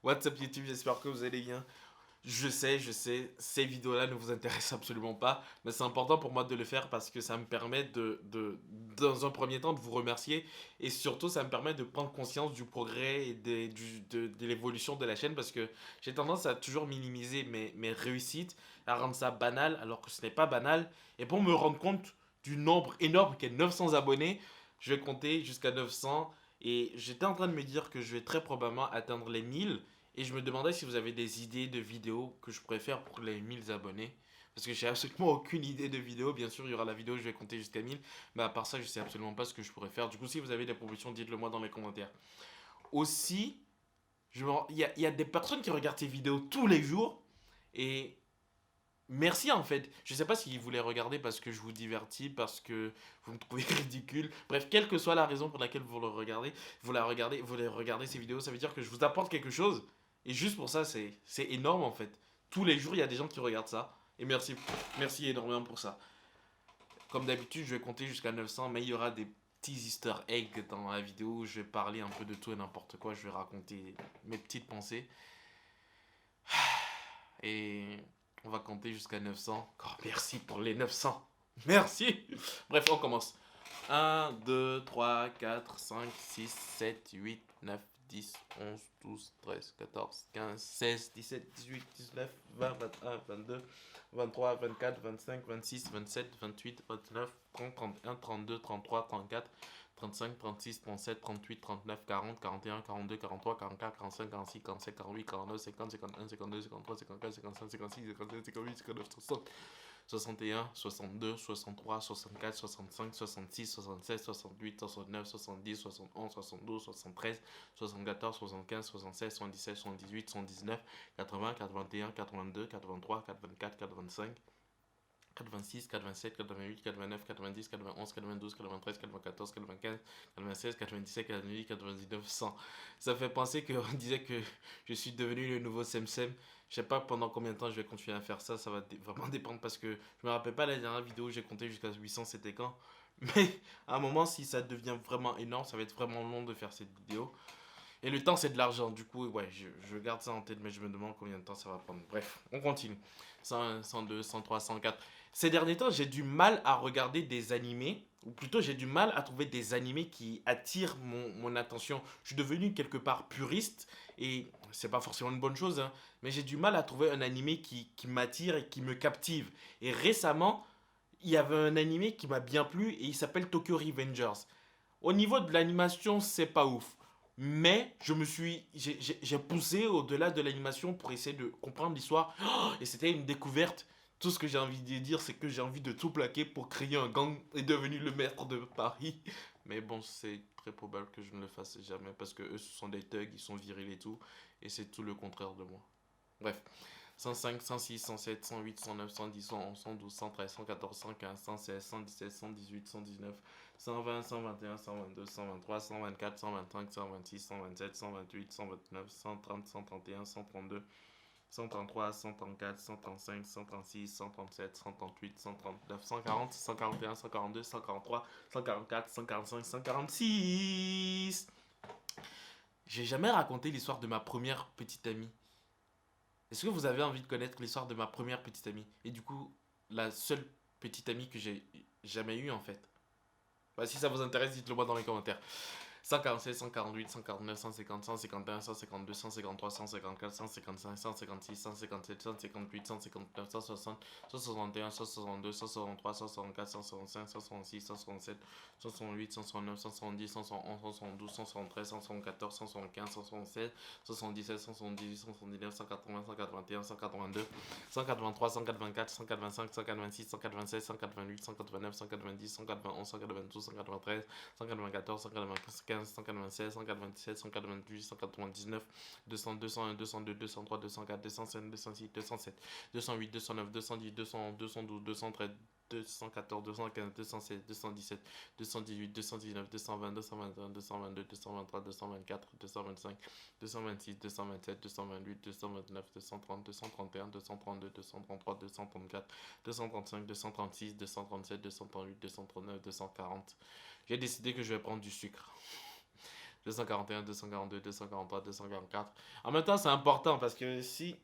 What's up YouTube, j'espère que vous allez bien. Je sais, ces vidéos-là ne vous intéressent absolument pas, mais c'est important pour moi de le faire parce que ça me permet dans un premier temps, de vous remercier et surtout, ça me permet de prendre conscience du progrès et de l'évolution de la chaîne parce que j'ai tendance à toujours minimiser mes réussites, à rendre ça banal alors que ce n'est pas banal. Et pour me rendre compte du nombre énorme qu'est 900 abonnés, je vais compter jusqu'à 900 et j'étais en train de me dire que je vais très probablement atteindre les 1000. Et je me demandais si vous avez des idées de vidéos que je pourrais faire pour les 1000 abonnés. Parce que j'ai absolument aucune idée de vidéo. Bien sûr, il y aura la vidéo, je vais compter jusqu'à 1000. Mais à part ça, je sais absolument pas ce que je pourrais faire. Du coup, si vous avez des propositions, dites-le moi dans les commentaires. Aussi, il y a des personnes qui regardent ces vidéos tous les jours. Et merci en fait. Je sais pas si vous les regardez parce que je vous divertis, parce que vous me trouvez ridicule. Bref, quelle que soit la raison pour laquelle vous le regardez, vous les regardez ces vidéos, ça veut dire que je vous apporte quelque chose. Et juste pour ça, c'est énorme en fait. Tous les jours, il y a des gens qui regardent ça. Et merci, merci énormément pour ça. Comme d'habitude, je vais compter jusqu'à 900, mais il y aura des petits easter eggs dans la vidéo où je vais parler un peu de tout et n'importe quoi. Je vais raconter mes petites pensées. Et on va compter jusqu'à 900. Encore merci pour les 900. Merci. Bref, on commence. 1, 2, 3, 4, 5, 6, 7, 8, 9, 10, 11, 12, 13, 14, 15, 16, 17, 18, 19, 20, 21, 22, 23, 24, 25, 26, 27, 28, 29, 30, 31, 32, 33, 34, 35, 36, 37, 38, 39, 40, 41, 42, 43, 44, 45, 46, 47, 48, 49, 50, 51, 52, 53, 54, 55, 56, 57, 58, 59, 60, 61, 62, 63, 64, 65, 66, 67, 68, 69, 70, 71, 72, 73, 74, 75, 76, 77, 78, 79, 80, 81, 82, 83, 84, 85, 86, 87, 88, 89, 90, 91, 92, 93, 94, 95, 96, 97, 98, 99, 100. Ça fait penser qu'on disait que je suis devenu le nouveau Semsem. Je sais pas pendant combien de temps je vais continuer à faire ça. Ça va vraiment dépendre parce que je me rappelle pas la dernière vidéo où j'ai compté jusqu'à 800, c'était quand. Mais à un moment, si ça devient vraiment énorme, ça va être vraiment long de faire cette vidéo. Et le temps, c'est de l'argent. Du coup, ouais, je garde ça en tête, mais je me demande combien de temps ça va prendre. Bref, on continue. 101, 102, 103, 104. Ces derniers temps, j'ai du mal à regarder des animés, ou plutôt j'ai du mal à trouver des animés qui attirent mon attention. Je suis devenu quelque part puriste, et c'est pas forcément une bonne chose, hein, mais j'ai du mal à trouver un animé qui m'attire et qui me captive. Et récemment, il y avait un animé qui m'a bien plu, et il s'appelle Tokyo Revengers. Au niveau de l'animation, c'est pas ouf. Mais j'ai poussé au-delà de l'animation pour essayer de comprendre l'histoire. Oh, et c'était une découverte. Tout ce que j'ai envie de dire, c'est que j'ai envie de tout plaquer pour créer un gang et devenir le maître de Paris. Mais bon, c'est très probable que je ne le fasse jamais parce que eux, ce sont des thugs, ils sont virils et tout. Et c'est tout le contraire de moi. Bref. 105, 106, 107, 108, 109, 110, 111, 112, 113, 114, 115, 116, 117, 118, 119, 120, 121, 122, 123, 124, 125, 126, 127, 128, 129, 130, 131, 132, 133, 134, 135, 136, 137, 138, 139, 140, 141, 142, 143, 144, 145, 146. J'ai jamais raconté l'histoire de ma première petite amie. Est-ce que vous avez envie de connaître l'histoire de ma première petite amie? Et du coup, la seule petite amie que j'ai jamais eue en fait. Bah, si ça vous intéresse, dites-le moi dans les commentaires. 147, 148, 149, 150, 151, 152, 153, 154, 155, 156, 157, 158, 159, 160, 161, 162, 163, 164, 165, 166, 167, 168, 169, 170, 111, 112, 173, 174, 175, 176, 177, 178, 179, 180, 181, 182, 183, 184, 185, 186, 187, 188, 189, 190, 191, 192, 193, 194, 195, 196, 197, 198, 199, 200, 201, 202, 203, 204, 205, 206, 207, 208, 209, 210, 211, 212, 213, 214, 215, 216, 217, 218, 219, 220, 221, 222, 223, 224, 225, 226, 227, 228, 229, 230, 231, 232, 233, 234, 235, 236, 237, 238, 239, 240. J'ai décidé que je vais prendre du sucre. 241, 242, 243, 244. En même temps, c'est important parce que si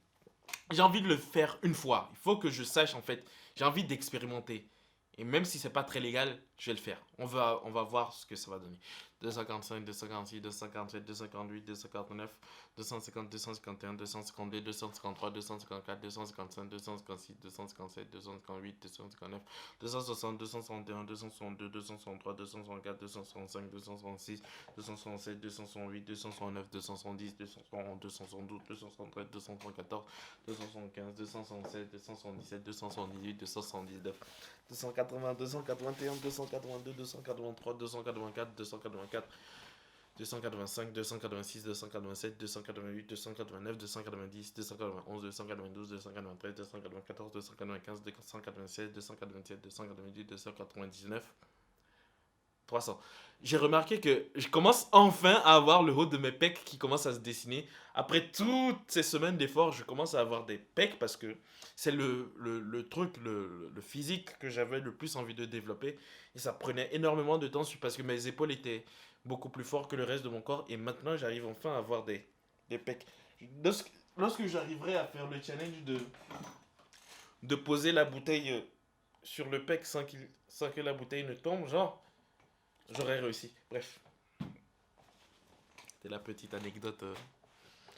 j'ai envie de le faire une fois, il faut que je sache en fait, j'ai envie d'expérimenter. Et même si c'est pas très légal, je vais le faire. On va voir ce que ça va donner. 245, 246, 247, 248, 249, 250, 251, 252, 253, 254, 255, 256, 257, 258, 259, 260, 261, 262, 263, 264, 265, 266, 267, 268, 269, 270, 271, 272, 273, 274, 275, 277, 277, 278, 279, 280, 281, 282, 283, 284, 284, 285, 286, 287, 288, 289, 290, 291, 292, 293, 294, 295, 296, 297, 298, 299, 300. J'ai remarqué que je commence enfin à avoir le haut de mes pecs qui commence à se dessiner. Après toutes ces semaines d'efforts, je commence à avoir des pecs parce que c'est le truc, le physique que j'avais le plus envie de développer. Et ça prenait énormément de temps parce que mes épaules étaient beaucoup plus fortes que le reste de mon corps. Et maintenant, j'arrive enfin à avoir des pecs. Lorsque j'arriverai à faire le challenge de poser la bouteille sur le pec sans que la bouteille ne tombe, genre, j'aurais réussi. Bref, c'était la petite anecdote.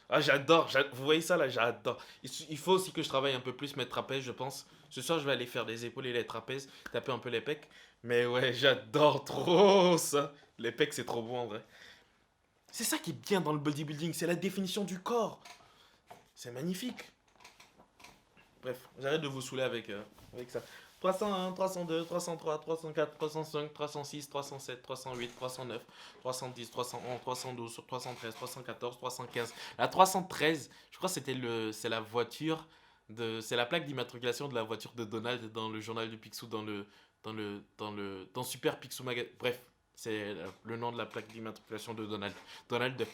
Ah, j'adore. Vous voyez ça là, j'adore. Il faut aussi que je travaille un peu plus mes trapèzes, je pense. Ce soir, je vais aller faire des épaules et les trapèzes, taper un peu les pecs. Mais ouais, j'adore trop ça. Les pecs, c'est trop bon en vrai. C'est ça qui est bien dans le bodybuilding, c'est la définition du corps. C'est magnifique. Bref, j'arrête de vous saouler avec ça. 301, 302, 303, 304, 305, 306, 307, 308, 309, 310, 311, 312, 313, 314, 315. La 313, je crois que c'est la voiture c'est la plaque d'immatriculation de la voiture de Donald dans le journal de Picsou, dans Super Picsou Magazine. Bref, c'est le nom de la plaque d'immatriculation de Donald. Donald Duck.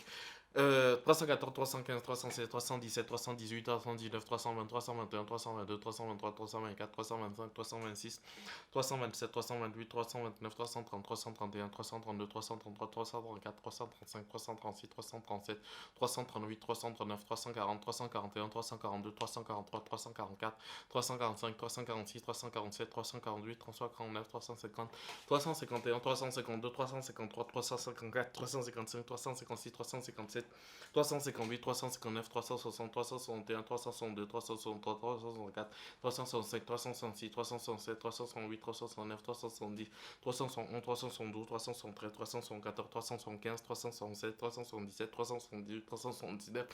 314, 315, 316, 317, 318, 319, 320, 321, 322, 323, 324, 325, 326, 327, 328, 329, 330, 331, 332, 333, 334, 335, 336, 337, 338, 339, 340, 341, 342, 343, 344, 345, 346, 347, 348, 349, 350, 351, 352, 353, 354, 355, 356, 357, 358, 359, 360, 361, 362, 363, 364, 365, 366, 367, 368, 369, 370, 371, 372, 373, 374, 375, 377, 377, 378, 379,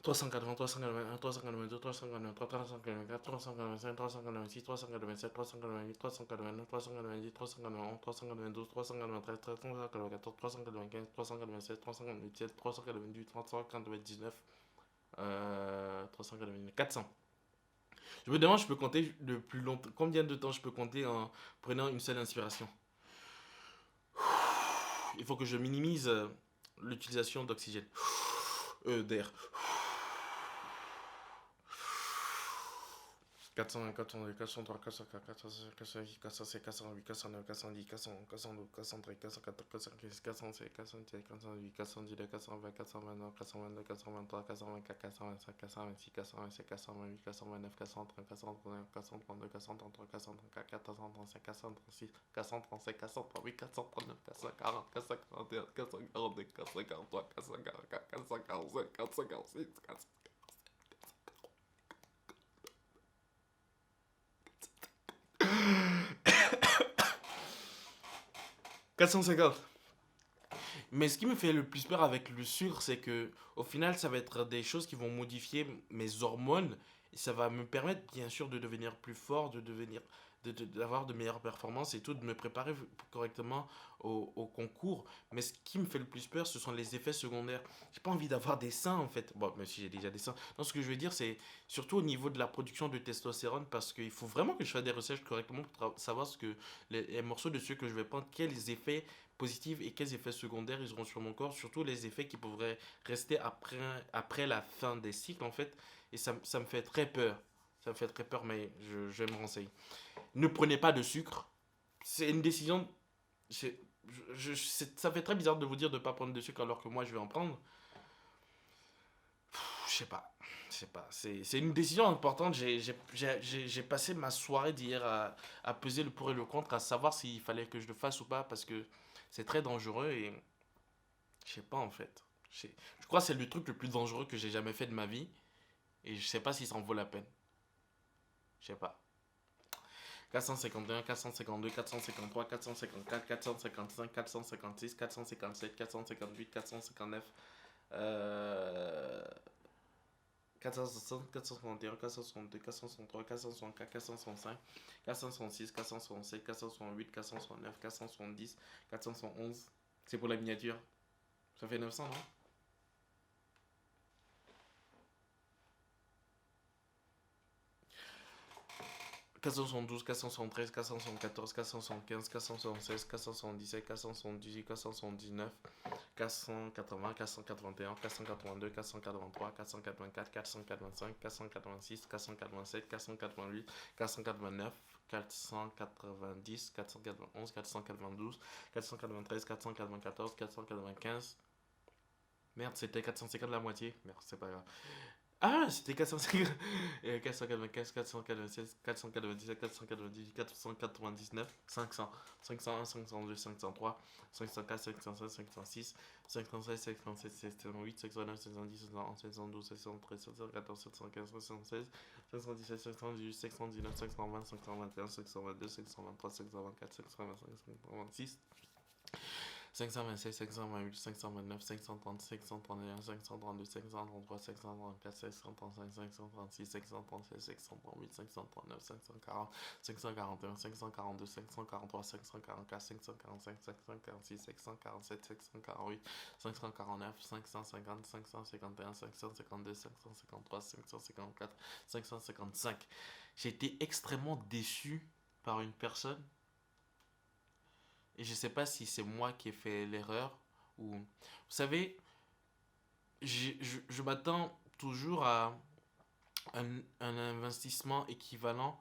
380, 381, 382, 383, 384, 385, 386, 387, 388, 389, 390, 391, 392, 393, 394, 395, 397, 397, 398, 399, 399, 400. Je me demande, je peux compter le plus longtemps. Combien de temps je peux compter en prenant une seule inspiration? Il faut que je minimise l'utilisation d'oxygène. D'air. 401, 402, 403, 404, 405, 406, 407, 408, 409, 410, 411, 412, 413, 414, 415, 416, 417, 418, 419, 420, 429, 422, 423, 424, 425, 426, 427, 428, 429, 430, 431, 432, 433, 434, 435, 436, 437, 438, 439, 440, 441, 442, 443, 444, 445, 446, 450. Mais ce qui me fait le plus peur avec le sucre, c'est que au final, ça va être des choses qui vont modifier mes hormones et ça va me permettre, bien sûr, de devenir plus fort, d'avoir de meilleures performances et tout, de me préparer correctement au concours. Mais ce qui me fait le plus peur, ce sont les effets secondaires. J'ai pas envie d'avoir des seins en fait. Bon, même si j'ai déjà des seins. Non, ce que je veux dire, c'est surtout au niveau de la production de testostérone parce qu'il faut vraiment que je fasse des recherches correctement pour savoir ce que les morceaux de sucre que je vais prendre, quels effets positifs et quels effets secondaires ils auront sur mon corps, surtout les effets qui pourraient rester après la fin des cycles en fait. Et ça me fait très peur. Ça me fait très peur, mais je vais me renseigner. Ne prenez pas de sucre. C'est une décision. Ça fait très bizarre de vous dire de ne pas prendre de sucre alors que moi je vais en prendre. Je sais pas. Je sais pas. C'est une décision importante. J'ai passé ma soirée d'hier à peser le pour et le contre, à savoir s'il fallait que je le fasse ou pas, parce que c'est très dangereux et je sais pas en fait. Je crois que c'est le truc le plus dangereux que j'ai jamais fait de ma vie et je sais pas si ça en vaut la peine. Je sais pas. 451, 452, 453, 454, 455, 456, 457, 458, 459, euh, 460, 461, 462, 463, 464, 465, 466, 467, 468, 469, 470, 411. C'est pour la miniature. Ça fait 900, non? 472, 473, 474, 475, 476, 477, 478, 479, 480, 481, 482, 483, 484, 485, 486, 487, 488, 489, 490, 491, 492, 493, 494, 495. Merde, c'était 450 la moitié. Merde, c'est pas grave. Ah, c'était 450. 495, 496, 497, 498, 499, 500, 501, 502, 503, 504, 505, 506, 507, 507, 508, 509, 510, 511, 512, 513, 514, 515, 516, 517, 518, 519, 520, 521, 522, 523, 524, 525, 526. 526, 528, 529, 530, 531, 532, 533, 534, 535, 536, 537, 638, 539, 540, 541, 542, 543, 544, 545, 546, 547, 548, 549, 550, 551, 552, 553, 554, 555. J'ai été extrêmement déçu par une personne et je sais pas si c'est moi qui ai fait l'erreur ou... Vous savez, je m'attends toujours à un investissement équivalent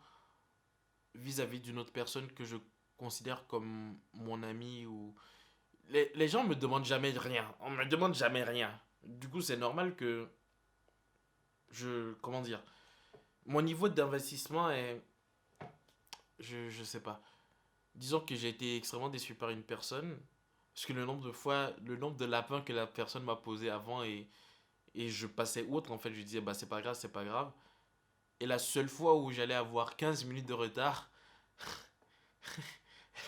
vis-à-vis d'une autre personne que je considère comme mon ami ou... Les gens me demandent jamais rien. On me demande jamais rien. Du coup, c'est normal que je... Comment dire? Mon niveau d'investissement est... Je sais pas. Disons que j'ai été extrêmement déçu par une personne. Parce que le nombre de fois, le nombre de lapins que la personne m'a posé avant et je passais outre, en fait, je lui disais, bah c'est pas grave, c'est pas grave. Et la seule fois où j'allais avoir 15 minutes de retard,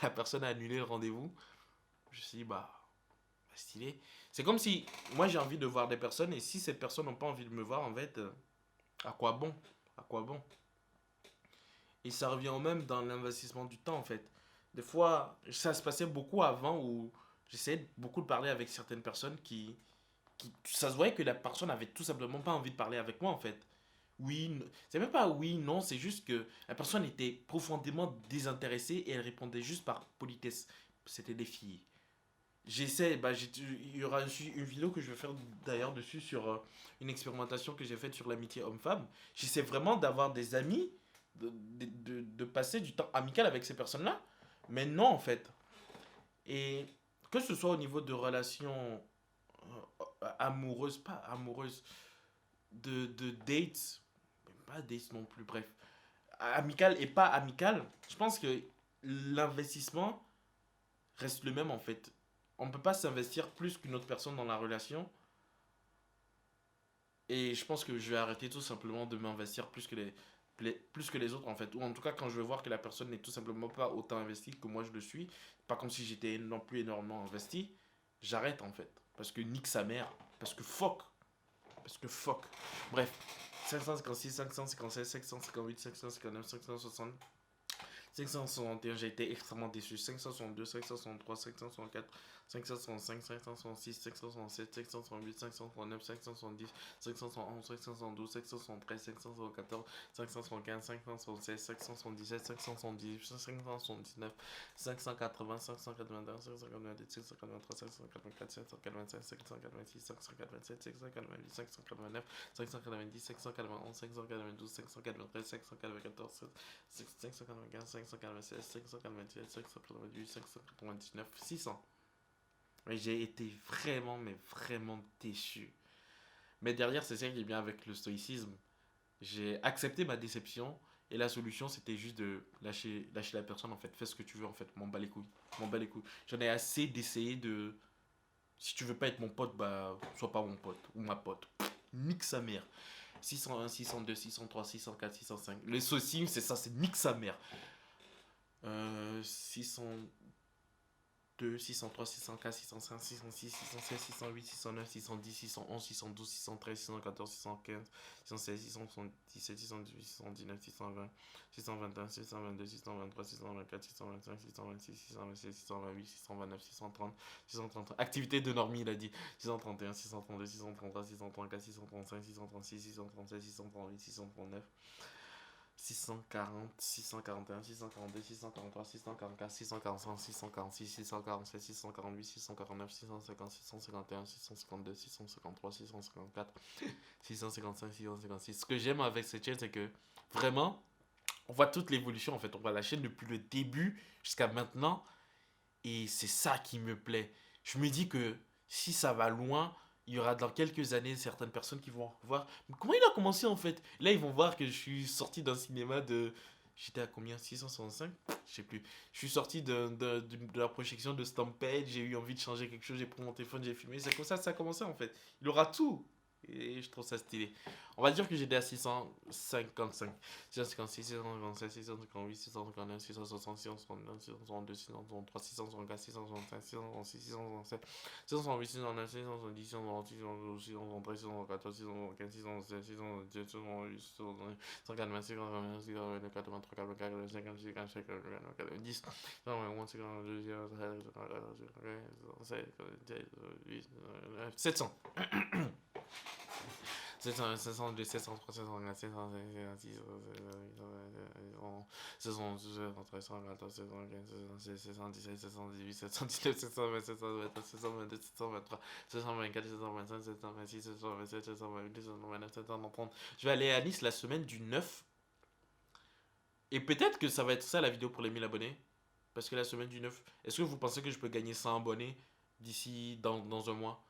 la personne a annulé le rendez-vous. Je me suis dit, bah, stylé. C'est comme si moi j'ai envie de voir des personnes et si ces personnes n'ont pas envie de me voir, en fait, à quoi bon? À quoi bon? Et ça revient au même dans l'investissement du temps, en fait. Des fois, ça se passait beaucoup avant où j'essayais beaucoup de parler avec certaines personnes ça se voyait que la personne avait tout simplement pas envie de parler avec moi, en fait. Oui, c'est même pas oui, non, c'est juste que la personne était profondément désintéressée et elle répondait juste par politesse. C'était des filles. Il y aura une vidéo que je vais faire d'ailleurs dessus sur une expérimentation que j'ai faite sur l'amitié homme-femme. J'essaie vraiment d'avoir des amis, de passer du temps amical avec ces personnes-là, mais non en fait. Et que ce soit au niveau de relations amoureuses, pas amoureuses, de dates, pas dates non plus, bref, amical et pas amical, je pense que l'investissement reste le même en fait. On ne peut pas s'investir plus qu'une autre personne dans la relation. Et je pense que je vais arrêter tout simplement de m'investir plus que les autres en fait. Ou en tout cas quand je vais voir que la personne n'est tout simplement pas autant investie que moi je le suis, pas comme si j'étais non plus énormément investi, j'arrête en fait. Parce que nique sa mère. Parce que fuck. Parce que fuck. Bref. 556, 557, 558, 559, 560, 561, j'ai été extrêmement déçu. 562, 563, 564, 565, 566, 567, 568, 569, 570, 511, 512, 513, 514, 575, 576, 577, 578, 579, 580, 581, 582, 583, 584, 585, 586, 587, 588, 589, 590, 591, 592, 593, 594, 595, 596, 597, 598, 599, 600. Et j'ai été vraiment, mais vraiment déçu. Mais derrière, c'est ça qui est bien avec le stoïcisme. J'ai accepté ma déception et la solution c'était juste de lâcher la personne en fait. Fais ce que tu veux en fait. M'en bats les couilles. M'en bats les couilles. J'en ai assez d'essayer de. Si tu veux pas être mon pote, bah sois pas mon pote ou ma pote. Nique sa mère. 601, 602, 603, 604, 605. Les socimes, c'est ça, c'est nique sa mère. 602, 603, 604, 605, 606, 607, 608, 609, 610, 611, 612, 613, 614, 615, 616, 677, 618, 619, 620, 621, 622, 623, 624, 625, 626, 627, 628, 629, 630, 630. Activité de normie, il a dit. 631, 632, 633, 634, 635, 636, 637, 638, 639. 640, 641, 642, 643, 644, 645, 646, 647, 648, 649, 650, 651, 652, 653, 654, 655, 656. Ce que j'aime avec cette chaîne, c'est que vraiment, on voit toute l'évolution en fait. On voit la chaîne depuis le début jusqu'à maintenant. Et c'est ça qui me plaît. Je me dis que si ça va loin, il y aura dans quelques années certaines personnes qui vont voir. Mais comment il a commencé en fait? Là, ils vont voir que je suis sorti d'un cinéma de. J'étais à combien? 665? Je sais plus. Je suis sorti de la projection de Stampede. J'ai eu envie de changer quelque chose. J'ai pris mon téléphone, j'ai filmé. C'est comme ça que ça a commencé en fait. Il aura tout. Et je trouve ça stylé. On va dire que j'étais à 655. 656, 657, 658, 659, 660, 669, 662, 663, 664, 665, 666, 667, 668, 669, 670, 676, 612, 613, 614, 615, 616, 617, 618, 619, 680, 681, 83, 84, 55, 56, 90, 121, 52, 700. 700, 702, 703, 704, 705, 706, 714, 715, 716, 717, 718, 719, 720, 722, 723, 724, 725, 726, 727, 728, 729, 730. Je vais aller à Nice la semaine du 9. Et peut-être que ça va être ça la vidéo pour les 1000 abonnés. Parce que la semaine du 9, est-ce que vous pensez que je peux gagner 100 abonnés d'ici dans un mois?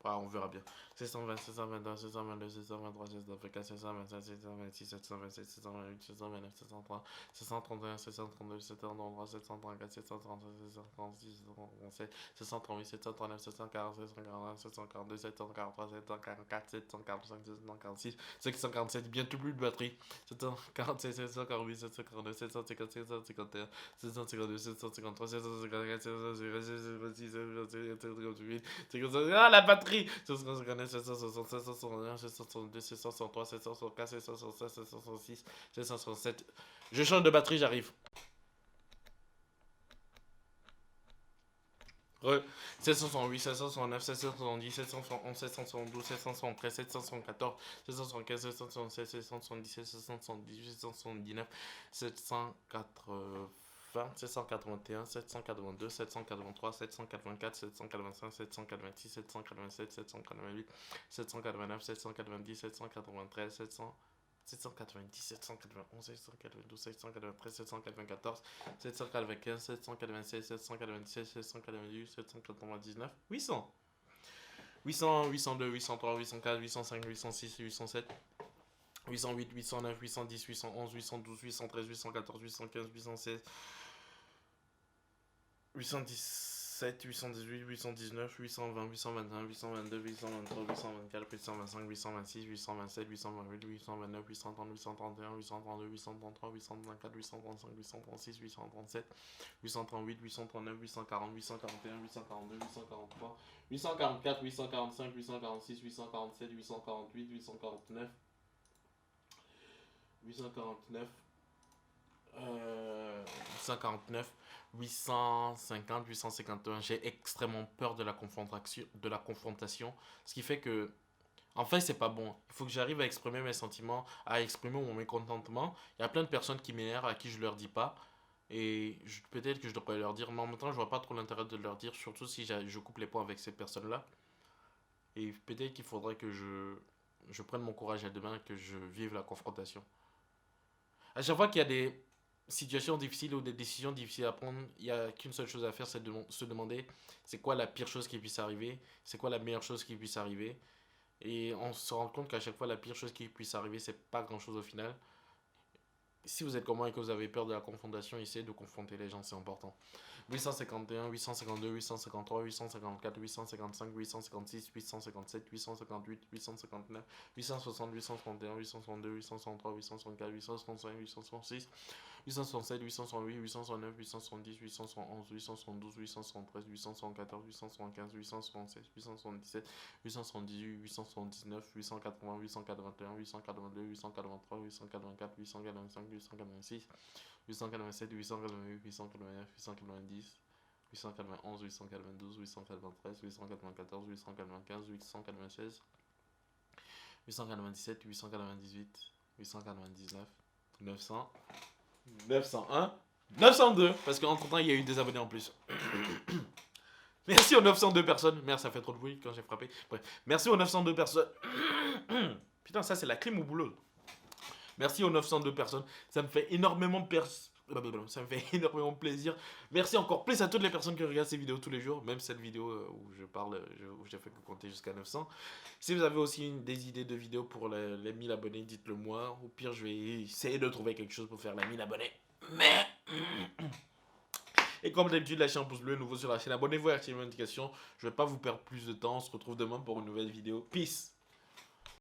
Ah, on verra bien. 620, 622, 622, 623, 624, 625, 626, 727, 628, 629, 630, 631, 632, 733, 734, 736, 737, 738, 739, 740, 741, 742, 743, 744, 745, 746, 747, bientôt plus de batterie. 747, 748, 742, 750, 751, 752, 753, 754, 756, 758, 758. Ah, la batterie! 759, 760, 761, 762, 763, 764, 767, 766, 767. Je change de batterie, j'arrive. 768, 769, 770, 771, 772, 773, 774, 775, 776, 777, 778, 779, 780. 781, 782, 783, 784, 785, 786, 787, 788, 789, 790, 793, 700, 790, 791, 792, 793, 794, 795, 796, 797, 798, 799, 800. 800, 802, 803, 804, 805, 806, 807, 808, 809, 810, 811, 812, 813, 814, 815, 816, 817, 818, 819, 820, 821, 822, 823, 824, 825, 826, 827, 828, 829, 830, 831, 832, 833, 834, 835, 836, 837, 838, 839, 840, 841, 842, 843, 844, 845, 846, 847, 848, 849, 849, 849, 850, 851. J'ai extrêmement peur de la confrontation. Ce qui fait que, en fait, c'est pas bon. Il faut que j'arrive à exprimer mes sentiments, à exprimer mon mécontentement. Il y a plein de personnes qui m'énervent à qui je leur dis pas. Et peut-être que je devrais leur dire, mais en même temps, je vois pas trop l'intérêt de leur dire, surtout si je coupe les points avec ces personnes-là. Et peut-être qu'il faudrait que je prenne mon courage à deux mains et que je vive la confrontation. À chaque fois qu'il y a des situations difficiles ou des décisions difficiles à prendre, il n'y a qu'une seule chose à faire, c'est de se demander c'est quoi la pire chose qui puisse arriver, c'est quoi la meilleure chose qui puisse arriver. Et on se rend compte qu'à chaque fois, la pire chose qui puisse arriver, c'est pas grand chose au final. Si vous êtes comme moi et que vous avez peur de la confrontation, essayez de confronter les gens, c'est important. 851, 852, 853, 854, 855, 856, 857, 858, 859, 860, 831, 862, 863, 864, 865, 866, 867, 868, 869, 870, 871, 872, 873, 874, 875, 876, 877, 878, 879, 880, 881, 882, 883, 884, 885, 886, 887, 888, 889, 890, 891, 892, 893, 894, 895, 896, 897, 898, 899, 900, 901, 902, parce qu'entre temps il y a eu des abonnés en plus. Merci aux 902 personnes. Merde, ça fait trop de bruit quand j'ai frappé. Bref, merci aux 902 personnes. Putain, ça c'est la clim au boulot. Merci aux 902 personnes. Ça me fait énormément plaisir. Merci encore plus à toutes les personnes qui regardent ces vidéos tous les jours. Même cette vidéo où je parle, où j'ai fait que compter jusqu'à 900. Si vous avez aussi des idées de vidéos pour les 1000 abonnés, dites-le moi. Au pire, je vais essayer de trouver quelque chose pour faire les 1000 abonnés. Mais... Et comme d'habitude, lâchez un pouce bleu, nouveau sur la chaîne. Abonnez-vous et activez les notifications. Je ne vais pas vous perdre plus de temps. On se retrouve demain pour une nouvelle vidéo. Peace.